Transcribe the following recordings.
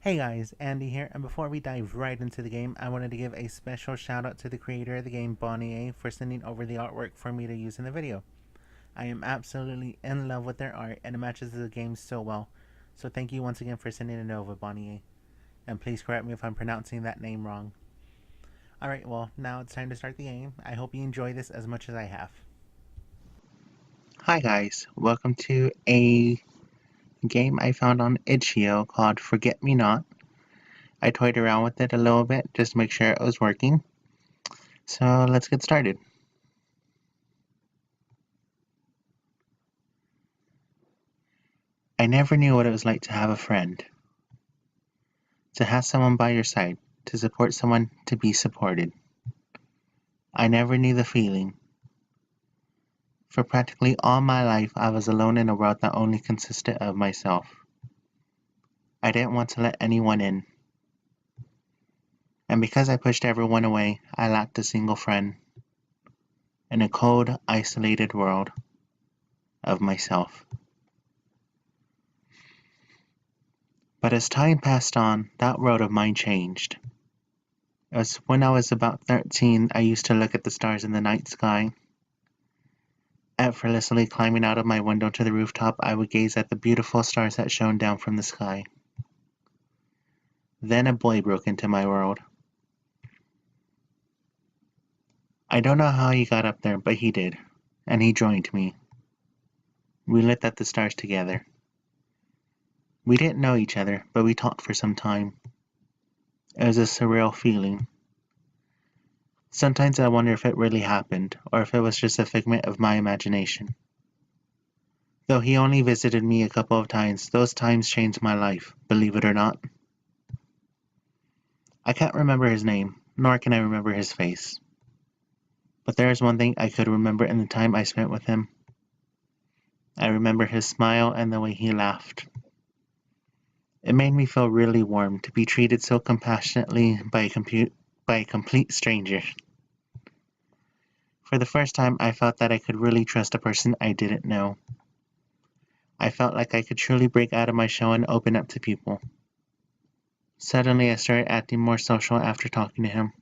Hey guys, Andy here, and before we dive right into the game, I wanted to give a special shout out to the creator of the game, Bonnie A, for sending over the artwork for me to use in the video. I am absolutely in love with their art, and it matches the game so well. So thank you once again for sending it over, Bonnie A. And please correct me if I'm pronouncing that name wrong. Alright, well, now it's time to start the game. I hope you enjoy this as much as I have. Hi guys, welcome to a game I found on itch.io called Forget Me Not. I toyed around with it a little bit just to make sure it was working. So let's get started. I never knew what it was like to have a friend, to have someone by your side, to support someone, to be supported. I never knew the feeling. For practically all my life, I was alone in a world that only consisted of myself. I didn't want to let anyone in. And because I pushed everyone away, I lacked a single friend in a cold, isolated world of myself. But as time passed on, that world of mine changed. As when I was about 13, I used to look at the stars in the night sky. Effortlessly climbing out of my window to the rooftop, I would gaze at the beautiful stars that shone down from the sky. Then a boy broke into my world. I don't know how he got up there, but he did, and he joined me. We looked at the stars together. We didn't know each other, but we talked for some time. It was a surreal feeling. Sometimes I wonder if it really happened, or if it was just a figment of my imagination. Though he only visited me a couple of times, those times changed my life, believe it or not. I can't remember his name, nor can I remember his face. But there is one thing I could remember in the time I spent with him. I remember his smile and the way he laughed. It made me feel really warm to be treated so compassionately by a complete stranger. For the first time, I felt that I could really trust a person I didn't know. I felt like I could truly break out of my shell and open up to people. Suddenly, I started acting more social after talking to him.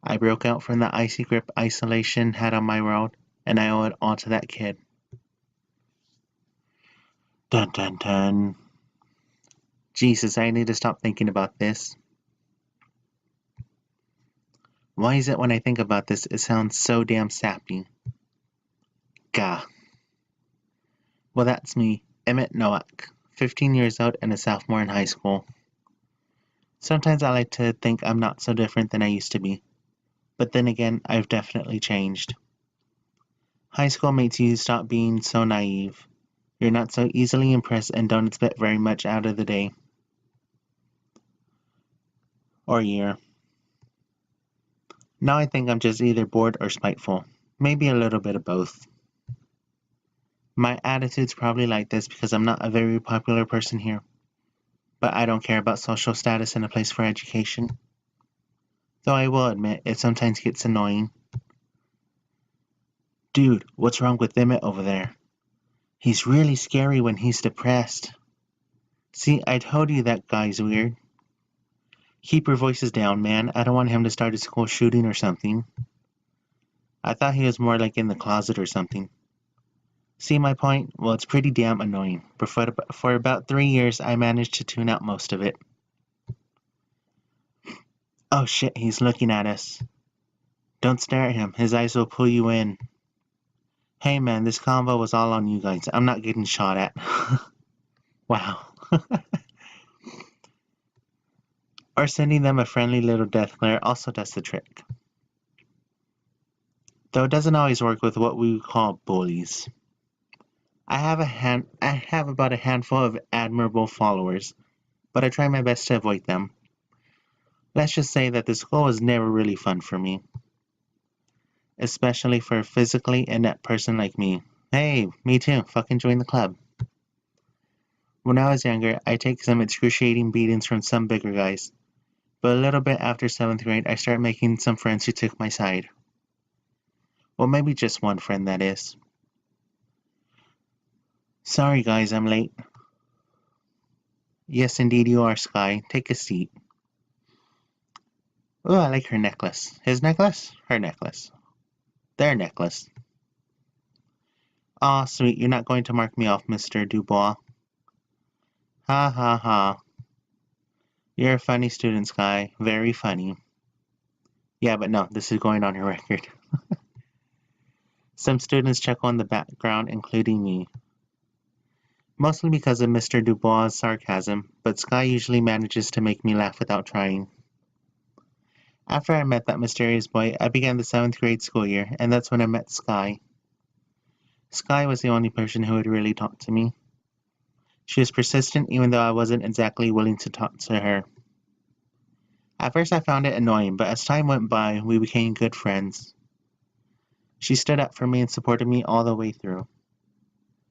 I broke out from the icy grip isolation had on my world, and I owe it all to that kid. Dun dun dun. Jesus, I need to stop thinking about this. Why is it when I think about this, it sounds so damn sappy? Gah. Well, that's me, Emmett Nowak, 15 years old and a sophomore in high school. Sometimes I like to think I'm not so different than I used to be, but then again, I've definitely changed. High school makes you stop being so naive. You're not so easily impressed and don't expect very much out of the day or year. Now I think I'm just either bored or spiteful. Maybe a little bit of both. My attitude's probably like this because I'm not a very popular person here, but I don't care about social status in a place for education. Though I will admit, it sometimes gets annoying. Dude, what's wrong with Emmett over there? He's really scary when he's depressed. See, I told you that guy's weird. Keep your voices down, man. I don't want him to start a school shooting or something. I thought he was more like in the closet or something. See my point? Well, it's pretty damn annoying. But for about 3 years, I managed to tune out most of it. Oh shit, he's looking at us. Don't stare at him. His eyes will pull you in. Hey man, this convo was all on you guys. I'm not getting shot at. Wow. Or sending them a friendly little death glare also does the trick. Though it doesn't always work with what we would call bullies. I have about a handful of admirable followers, but I try my best to avoid them. Let's just say that the school was never really fun for me, especially for a physically inept person like me. Hey, me too, fucking join the club. When I was younger, I take some excruciating beatings from some bigger guys, but a little bit after 7th grade, I started making some friends who took my side. Well, maybe just one friend, that is. Sorry guys, I'm late. Yes, indeed you are, Sky. Take a seat. Oh, I like her necklace. His necklace? Her necklace. Their necklace. Aw, sweet, you're not going to mark me off, Mr. Dubois. Ha ha ha. You're a funny student, Sky. Very funny. Yeah, but no, this is going on her record. Some students chuckle in the background, including me. Mostly because of Mr. Dubois' sarcasm, but Sky usually manages to make me laugh without trying. After I met that mysterious boy, I began the 7th grade school year, and that's when I met Sky. Sky was the only person who would really talk to me. She was persistent even though I wasn't exactly willing to talk to her. At first I found it annoying, but as time went by, we became good friends. She stood up for me and supported me all the way through.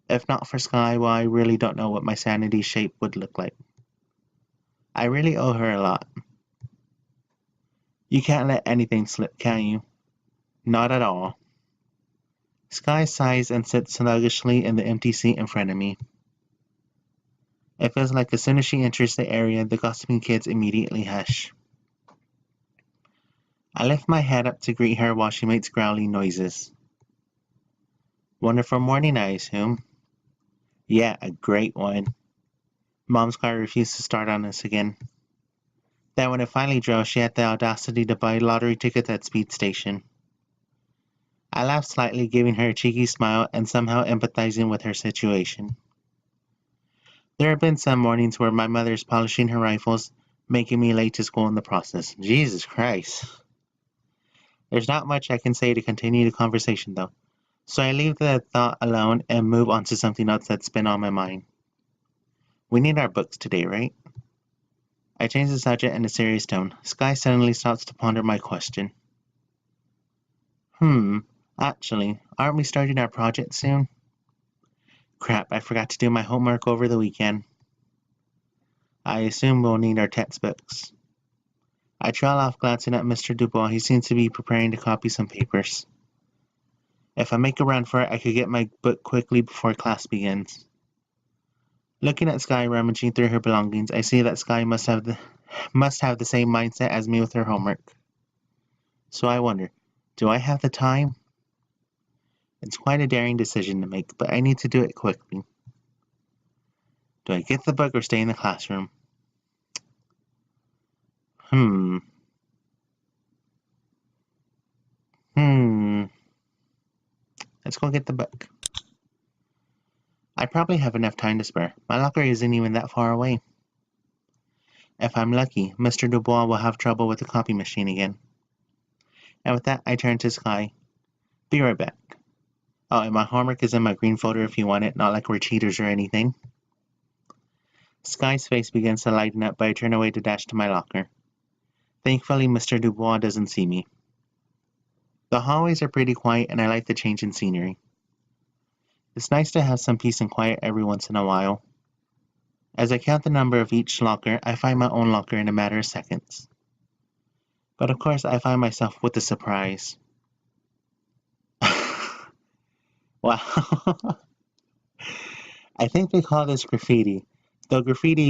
If not for Sky, well, I really don't know what my sanity shape would look like. I really owe her a lot. You can't let anything slip, can you? Not at all. Sky sighs and sits sluggishly in the empty seat in front of me. It feels like as soon as she enters the area, the gossiping kids immediately hush. I lift my head up to greet her while she makes growly noises. Wonderful morning, I assume. Yeah, a great one. Mom's car refused to start on us again. Then when it finally drove, she had the audacity to buy lottery tickets at Speed Station. I laughed slightly, giving her a cheeky smile and somehow empathizing with her situation. There have been some mornings where my mother is polishing her rifles, making me late to school in the process. Jesus Christ. There's not much I can say to continue the conversation, though, so I leave the thought alone and move on to something else that's been on my mind. We need our books today, right? I change the subject in a serious tone. Sky suddenly starts to ponder my question. Actually, aren't we starting our project soon? Crap, I forgot to do my homework over the weekend. I assume we'll need our textbooks. I trail off glancing at Mr. Dubois. He seems to be preparing to copy some papers. If I make a run for it, I could get my book quickly before class begins. Looking at Sky rummaging through her belongings, I see that Sky must have the same mindset as me with her homework. So I wonder, do I have the time? It's quite a daring decision to make, but I need to do it quickly. Do I get the book or stay in the classroom? Hmm. Hmm. Let's go get the book. I probably have enough time to spare. My locker isn't even that far away. If I'm lucky, Mr. Dubois will have trouble with the copy machine again. And with that, I turn to Sky. Be right back. Oh, and my homework is in my green folder if you want it, not like we're cheaters or anything. Sky's face begins to lighten up, but I turn away to dash to my locker. Thankfully, Mr. Dubois doesn't see me. The hallways are pretty quiet, and I like the change in scenery. It's nice to have some peace and quiet every once in a while. As I count the number of each locker, I find my own locker in a matter of seconds. But of course, I find myself with a surprise. Wow. I think they call this graffiti, though graffiti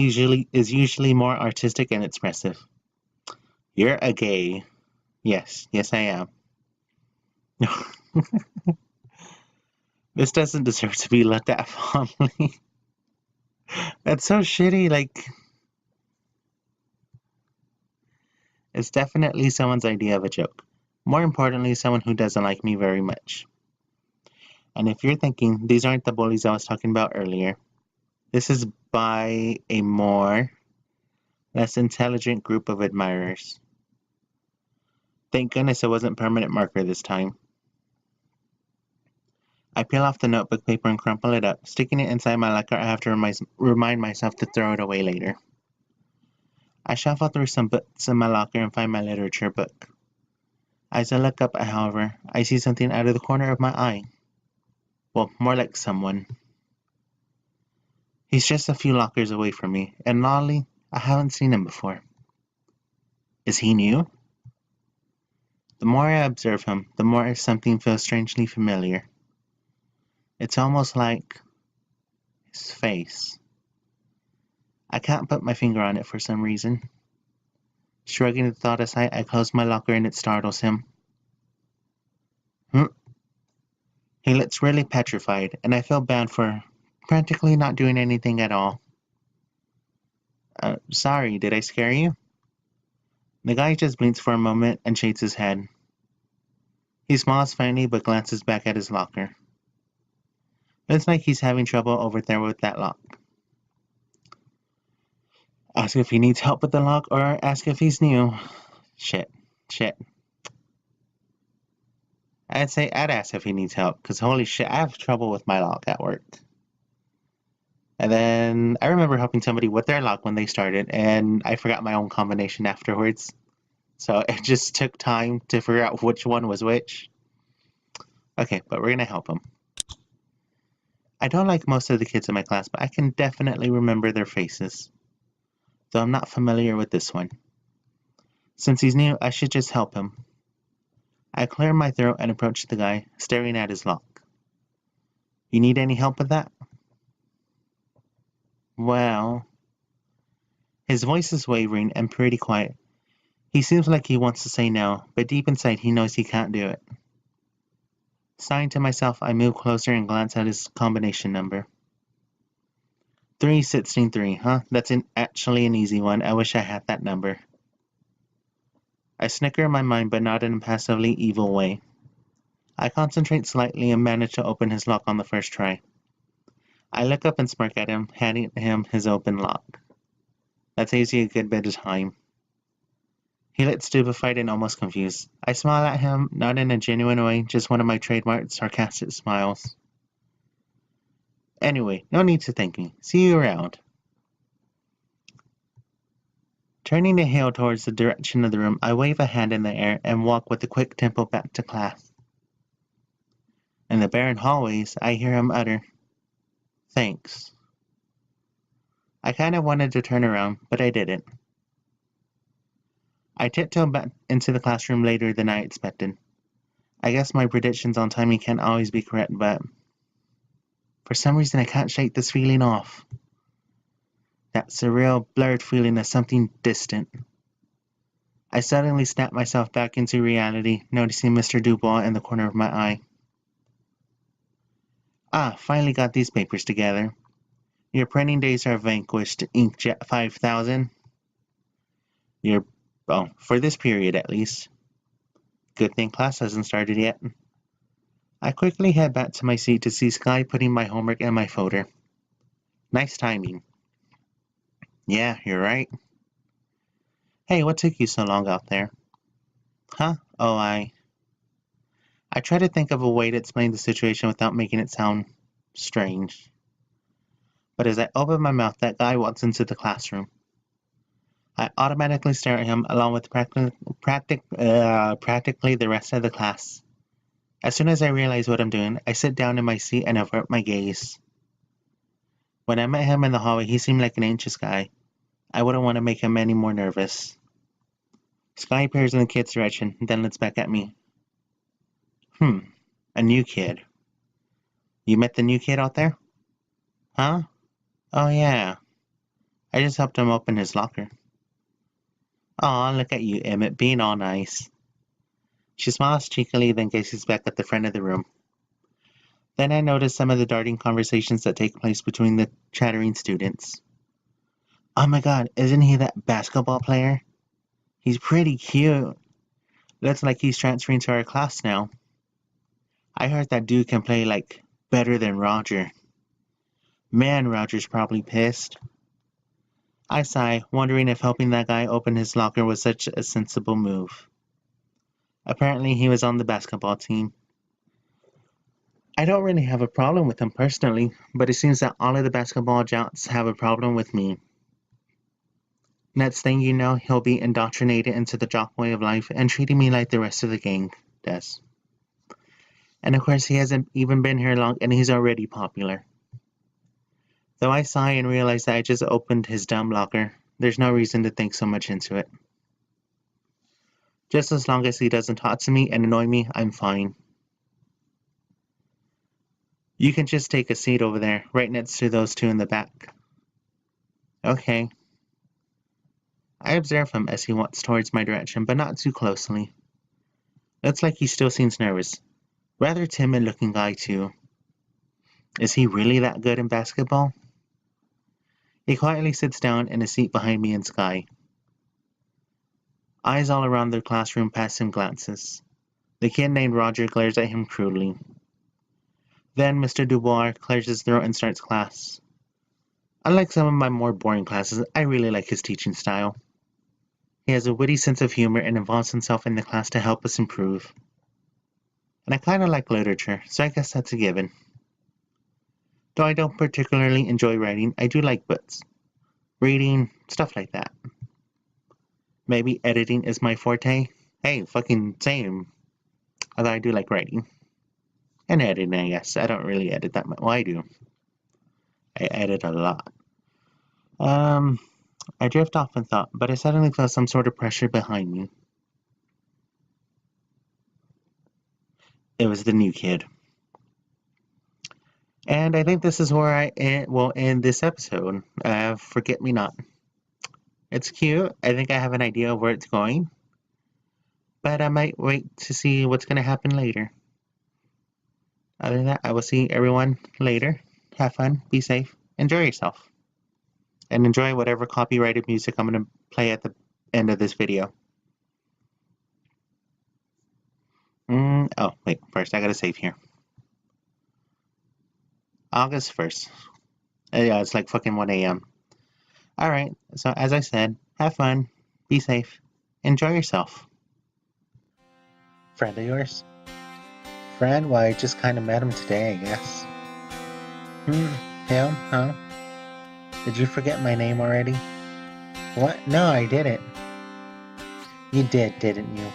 usually more artistic and expressive. You're a gay. Yes, I am. This doesn't deserve to be looked at fondly. That's so shitty, like, it's definitely someone's idea of a joke. More importantly, someone who doesn't like me very much. And if you're thinking, these aren't the bullies I was talking about earlier, this is by a less intelligent group of admirers. Thank goodness it wasn't permanent marker this time. I peel off the notebook paper and crumple it up. Sticking it inside my locker, I have to remind myself to throw it away later. I shuffle through some books in my locker and find my literature book. As I look up, however, I see something out of the corner of my eye. Well, more like someone. He's just a few lockers away from me, and oddly, I haven't seen him before. Is he new? The more I observe him, the more something feels strangely familiar. It's almost like his face. I can't put my finger on it for some reason. Shrugging the thought aside, I close my locker and it startles him. He looks really petrified, and I feel bad for practically not doing anything at all. Sorry, did I scare you? The guy just blinks for a moment and shakes his head. He smiles faintly but glances back at his locker. Looks like he's having trouble over there with that lock. Ask if he needs help with the lock or ask if he's new. Shit. I'd say I'd ask if he needs help, because holy shit, I have trouble with my lock at work. And then I remember helping somebody with their lock when they started, and I forgot my own combination afterwards. So it just took time to figure out which one was which. Okay, but we're gonna help him. I don't like most of the kids in my class, but I can definitely remember their faces. Though I'm not familiar with this one. Since he's new, I should just help him. I clear my throat and approach the guy, staring at his lock. You need any help with that? Well... His voice is wavering and pretty quiet. He seems like he wants to say no, but deep inside he knows he can't do it. Sighing to myself, I move closer and glance at his combination number. 363, huh? That's actually an easy one. I wish I had that number. I snicker in my mind, but not in a passively evil way. I concentrate slightly and manage to open his lock on the first try. I look up and smirk at him, handing him his open lock. That saves you a good bit of time. He looks stupefied and almost confused. I smile at him, not in a genuine way, just one of my trademark sarcastic smiles. Anyway, no need to thank me. See you around. Turning to heel towards the direction of the room, I wave a hand in the air and walk with a quick tempo back to class. In the barren hallways, I hear him utter, "Thanks." I kind of wanted to turn around, but I didn't. I tiptoe back into the classroom later than I expected. I guess my predictions on timing can't always be correct, but for some reason I can't shake this feeling off. That surreal, blurred feeling of something distant. I suddenly snap myself back into reality, noticing Mr. Dubois in the corner of my eye. Ah, finally got these papers together. Your printing days are vanquished, Inkjet 5000. For this period at least. Good thing class hasn't started yet. I quickly head back to my seat to see Sky putting my homework in my folder. Nice timing. Yeah, you're right. Hey, what took you so long out there? Huh? Oh, I try to think of a way to explain the situation without making it sound strange. But as I open my mouth, that guy walks into the classroom. I automatically stare at him along with practically the rest of the class. As soon as I realize what I'm doing, I sit down in my seat and avert my gaze. When I met him in the hallway, he seemed like an anxious guy. I wouldn't want to make him any more nervous. Sky peers in the kid's direction, then looks back at me. A new kid. You met the new kid out there? Huh? Oh yeah. I just helped him open his locker. Aw, look at you, Emmett, being all nice. She smiles cheekily, then gazes back at the front of the room. Then I notice some of the darting conversations that take place between the chattering students. Oh my god, isn't he that basketball player? He's pretty cute. Looks like he's transferring to our class now. I heard that dude can play, better than Roger. Man, Roger's probably pissed. I sigh, wondering if helping that guy open his locker was such a sensible move. Apparently, he was on the basketball team. I don't really have a problem with him personally, but it seems that all of the basketball jocks have a problem with me. Next thing you know, he'll be indoctrinated into the jock way of life and treating me like the rest of the gang does. And of course, he hasn't even been here long and he's already popular. Though I sigh and realize that I just opened his dumb locker, there's no reason to think so much into it. Just as long as he doesn't talk to me and annoy me, I'm fine. You can just take a seat over there, right next to those two in the back. Okay. I observe him as he walks towards my direction, but not too closely. Looks like he still seems nervous. Rather timid looking guy, too. Is he really that good in basketball? He quietly sits down in a seat behind me in Sky. Eyes all around the classroom pass him glances. The kid named Roger glares at him cruelly. Then Mr. Dubois clears his throat and starts class. Unlike some of my more boring classes, I really like his teaching style. He has a witty sense of humor and involves himself in the class to help us improve. And I kinda like literature, so I guess that's a given. Though I don't particularly enjoy writing, I do like books. Reading, stuff like that. Maybe editing is my forte? Hey, fucking same. Although I do like writing. And editing, I guess. I don't really edit that much. Well, I do. I edit a lot. I drift off in thought, but I suddenly felt some sort of pressure behind me. It was the new kid. And I think this is where I will end this episode of Forget Me Not. It's cute. I think I have an idea of where it's going. But I might wait to see what's going to happen later. Other than that, I will see everyone later. Have fun, be safe, enjoy yourself. And enjoy whatever copyrighted music I'm going to play at the end of this video. Oh, wait, first I gotta save here. August 1st. Yeah, it's like fucking 1 a.m. Alright, so as I said, have fun, be safe, enjoy yourself. Friend of yours? Friend? Well, I just kind of met him today, I guess. Him? Huh? Did you forget my name already? What? No, I didn't. You did, didn't you?